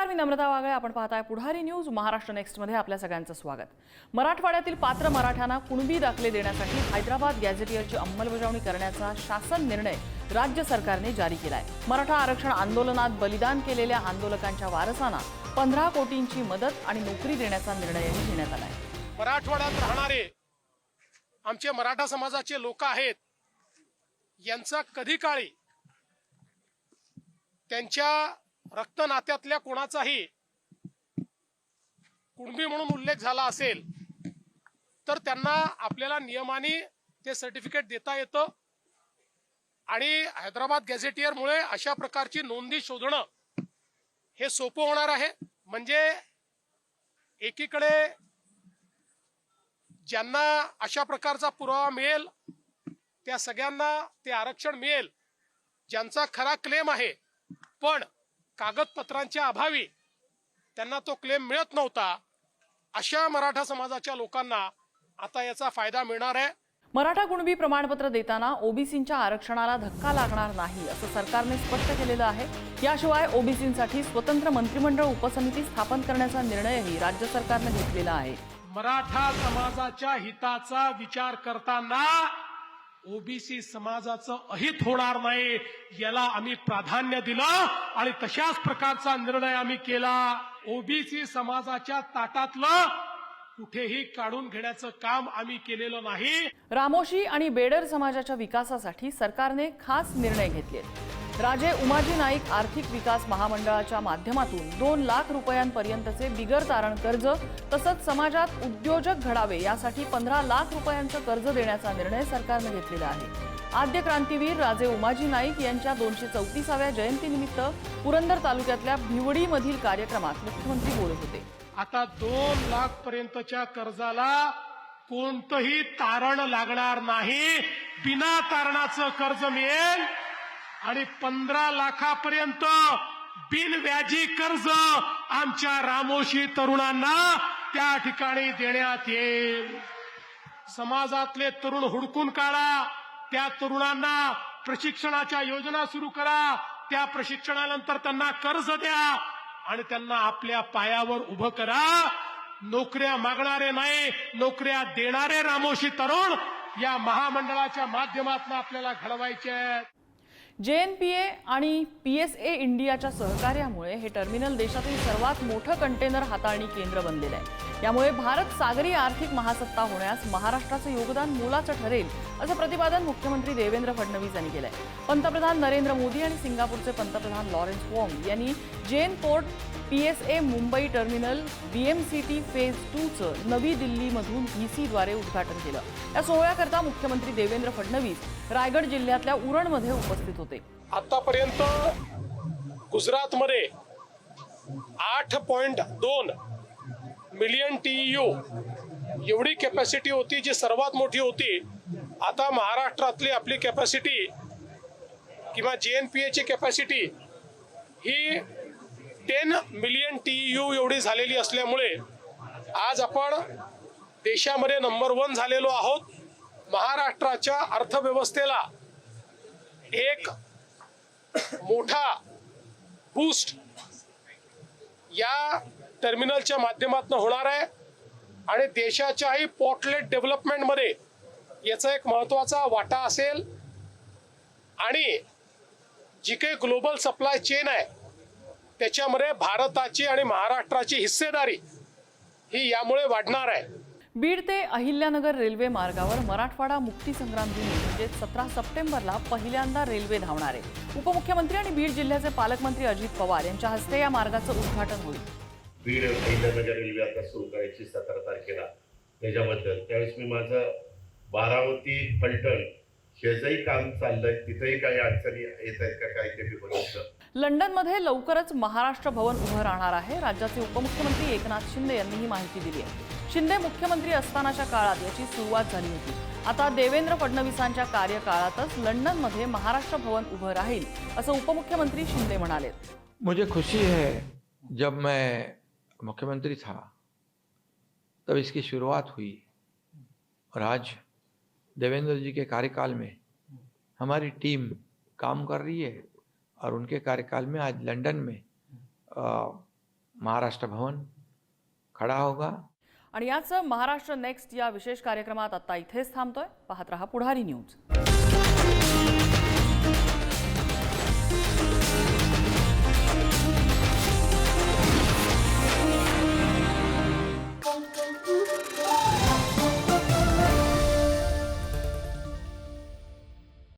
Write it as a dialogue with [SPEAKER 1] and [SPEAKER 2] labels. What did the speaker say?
[SPEAKER 1] नमस्कार, मी नम्रता वागळे. आपण पाहताय पुढारी न्यूज. महाराष्ट्र नेक्स्ट मध्ये आपल्या सगळ्यांचं स्वागत. मराठवाड्यातील पात्र मराठ्यांना कुणबी दाखले देण्यासाठी हैदराबाद गॅझेटियरची अंमलबजावणी करण्याचा शासन निर्णय राज्य सरकारने जारी केलाय. मराठा आरक्षण आंदोलनात बलिदान केलेल्या आंदोलकांच्या वारसांना 15 कोटींची मदत आणि नोकरी देण्याचा निर्णयही घेण्यात आलाय.
[SPEAKER 2] मराठवाड्यात राहणारे आमचे मराठा समाजाचे लोक आहेत, यांचा कधी काळी त्यांच्या रक्त नात्यातल्या कोणाचाही कुणबी म्हणून उल्लेख झाला असेल तर त्यांना आपल्याला नियमाने ते सर्टिफिकेट देता येतं आणि हैदराबाद गॅझेटियरमुळे अशा प्रकारची नोंदी शोधणं हे सोपं होणार आहे. म्हणजे एकीकडे ज्यांना अशा प्रकारचा पुरावा मिळेल त्या सगळ्यांना ते आरक्षण मिळेल ज्यांचा खरा क्लेम आहे, पण कागदपत्रांच्या अभावी त्यांना तो क्लेम मिळत नव्हता. अशा मराठा समाजाच्या लोकांना आता याचा फायदा मिळणार आहे.
[SPEAKER 1] मराठा कुणबी प्रमाणपत्र देताना ओबीसींच्या आरक्षणाला धक्का लागणार नाही असं सरकारने स्पष्ट केलेलं आहे. याशिवाय ओबीसींसाठी स्वतंत्र मंत्रिमंडळ उपसमिती स्थापन करण्याचा निर्णयही राज्य सरकारने घेतलेला आहे.
[SPEAKER 2] मराठा समाजाच्या हिताचा विचार करताना ओबीसी समाजाचं अहित होणार नाही याला आम्ही प्राधान्य दिलं आणि तशाच प्रकारचा निर्णय आम्ही केला. ओबीसी समाजाच्या ताटातलं कुठेही काढून घेण्याचं काम आम्ही केलेलं नाही.
[SPEAKER 1] रामोशी आणि बेडर समाजाच्या विकासासाठी सरकारने खास निर्णय घेतले. राजे उमाजी नाईक आर्थिक विकास महामंडळाच्या माध्यमातून 2 लाख रुपयांपर्यंतचे बिगर तारण कर्ज तसंच समाजात उद्योजक घडावे यासाठी 15 लाख रुपयांचं कर्ज देण्याचा निर्णय सरकारने घेतलेला आहे. आद्य क्रांतीवीर राजे उमाजी नाईक यांच्या 234व्या जयंतीनिमित्त पुरंदर तालुक्यातल्या भिवडीमधील कार्यक्रमात मुख्यमंत्री बोलत होते.
[SPEAKER 2] आता 2 लाख पर्यंतच्या कर्जाला कोणतंही तारण लागणार नाही, बिना तारणाचं कर्ज मिळेल आणि 15 लाखापर्यंत बिनव्याजी कर्ज आमच्या रामोशी तरुणांना त्या ठिकाणी देण्यात येईल. समाजातले तरुण हुडकून काढा, त्या तरुणांना प्रशिक्षणाच्या योजना सुरू करा, त्या प्रशिक्षणानंतर त्यांना कर्ज द्या आणि त्यांना आपल्या पायावर उभं करा. नोकऱ्या मागणारे नाही, नोकऱ्या देणारे रामोशी तरुण या महामंडळाच्या माध्यमातून आपल्याला घडवायचे आहेत.
[SPEAKER 1] JNPA आणि PSA इंडियाच्या सहकार्यामुळे हे टर्मिनल देशातील सर्वात मोठं कंटेनर हाताळणी केंद्र बनलेलं आहे. यामुळे भारत सागरी आर्थिक महासत्ता होण्यास महाराष्ट्राचं योगदान मोलाचं ठरेल असं प्रतिपादन मुख्यमंत्री देवेंद्र फडणवीस यांनी केलंय. पंतप्रधान नरेंद्र मोदी आणि सिंगापूरचे पंतप्रधान लॉरेन्स वॉंग यांनी जेन port PSA Mumbai terminal BMCT phase 2चं नवी दिल्लीमधून VC द्वारे उद्घाटन केलं. या सोहळ्याकरता मुख्यमंत्री देवेंद्र फडणवीस रायगड जिल्ह्यातल्या उरणमध्ये उपस्थित होते.
[SPEAKER 2] आतापर्यंत गुजरातमध्ये 8.2 मिलियन TEU एवढी कॅपॅसिटी होती, जी सर्वात मोठी होती. आता महाराष्ट्रातली आपली कॅपॅसिटी किंवा JNPA ची कॅपॅसिटी ही 10 मिलियन TEU एवढी झालेली असल्यामुळे आज आपण देशामध्ये नंबर 1 झालेलो आहोत. महाराष्ट्राच्या अर्थव्यवस्थेला एक मोठा बूस्ट या टर्मिनलच्या माध्यमातून होणार आहे आणि देशाच्याही पोर्टलेट डेव्हलपमेंटमध्ये याचा एक महत्त्वाचा वाटा असेल आणि जी काही ग्लोबल सप्लाय चेन आहे त्याच्यामध्ये भारताची आणि महाराष्ट्राची हिस्सेदारी ही यामुळे वाढणार आहे.
[SPEAKER 1] बीड ते अहिल्यानगर रेल्वे मार्गावर मराठवाडा मुक्ती संग्राम दिन म्हणजे 17 सप्टेंबरला पहिल्यांदा रेल्वे धावणार आहे. उपमुख्यमंत्री आणि बीड जिल्ह्याचे पालकमंत्री अजित पवार यांच्या हस्ते या मार्गाचं उद्घाटन होईल.
[SPEAKER 3] बीड अहिल्यानगर रेल्वे आता सुरू करायची 17 तारखेला, त्याच्याबद्दल त्यावेळेस मी माझं बारामती फलटण शेजारी काम चाललंय, तिथेही काही अडचणी येत आहेत का काय ते बघितलं.
[SPEAKER 1] लंडनमध्ये लवकरच महाराष्ट्र भवन उभं राहणार आहे. राज्याचे उपमुख्यमंत्री एकनाथ शिंदे यांनी ही माहिती दिली आहे. शिंदे मुख्यमंत्री असतानाच्या काळात याची सुरुवात झाली होती. आता देवेंद्र फडणवीसांच्या कार्यकाळातच लंडनमध्ये महाराष्ट्र भवन उभं राहील असं उपमुख्यमंत्री शिंदे म्हणाले.
[SPEAKER 4] मुझे खुशी है, जब मैं मुख्यमंत्री था तब इसकी शुरुआत हुई और आज देवेंद्र जी के कार्यकाल में हमारी टीम काम कर रही है और उनके कार्यकाल में आज लंदन में महाराष्ट्र भवन खड़ा होगा।
[SPEAKER 1] आणि याचं महाराष्ट्र नेक्स्ट या विशेष कार्यक्रमात आता इथेच थांबतोय। पाहत रहा पुढारी न्यूज।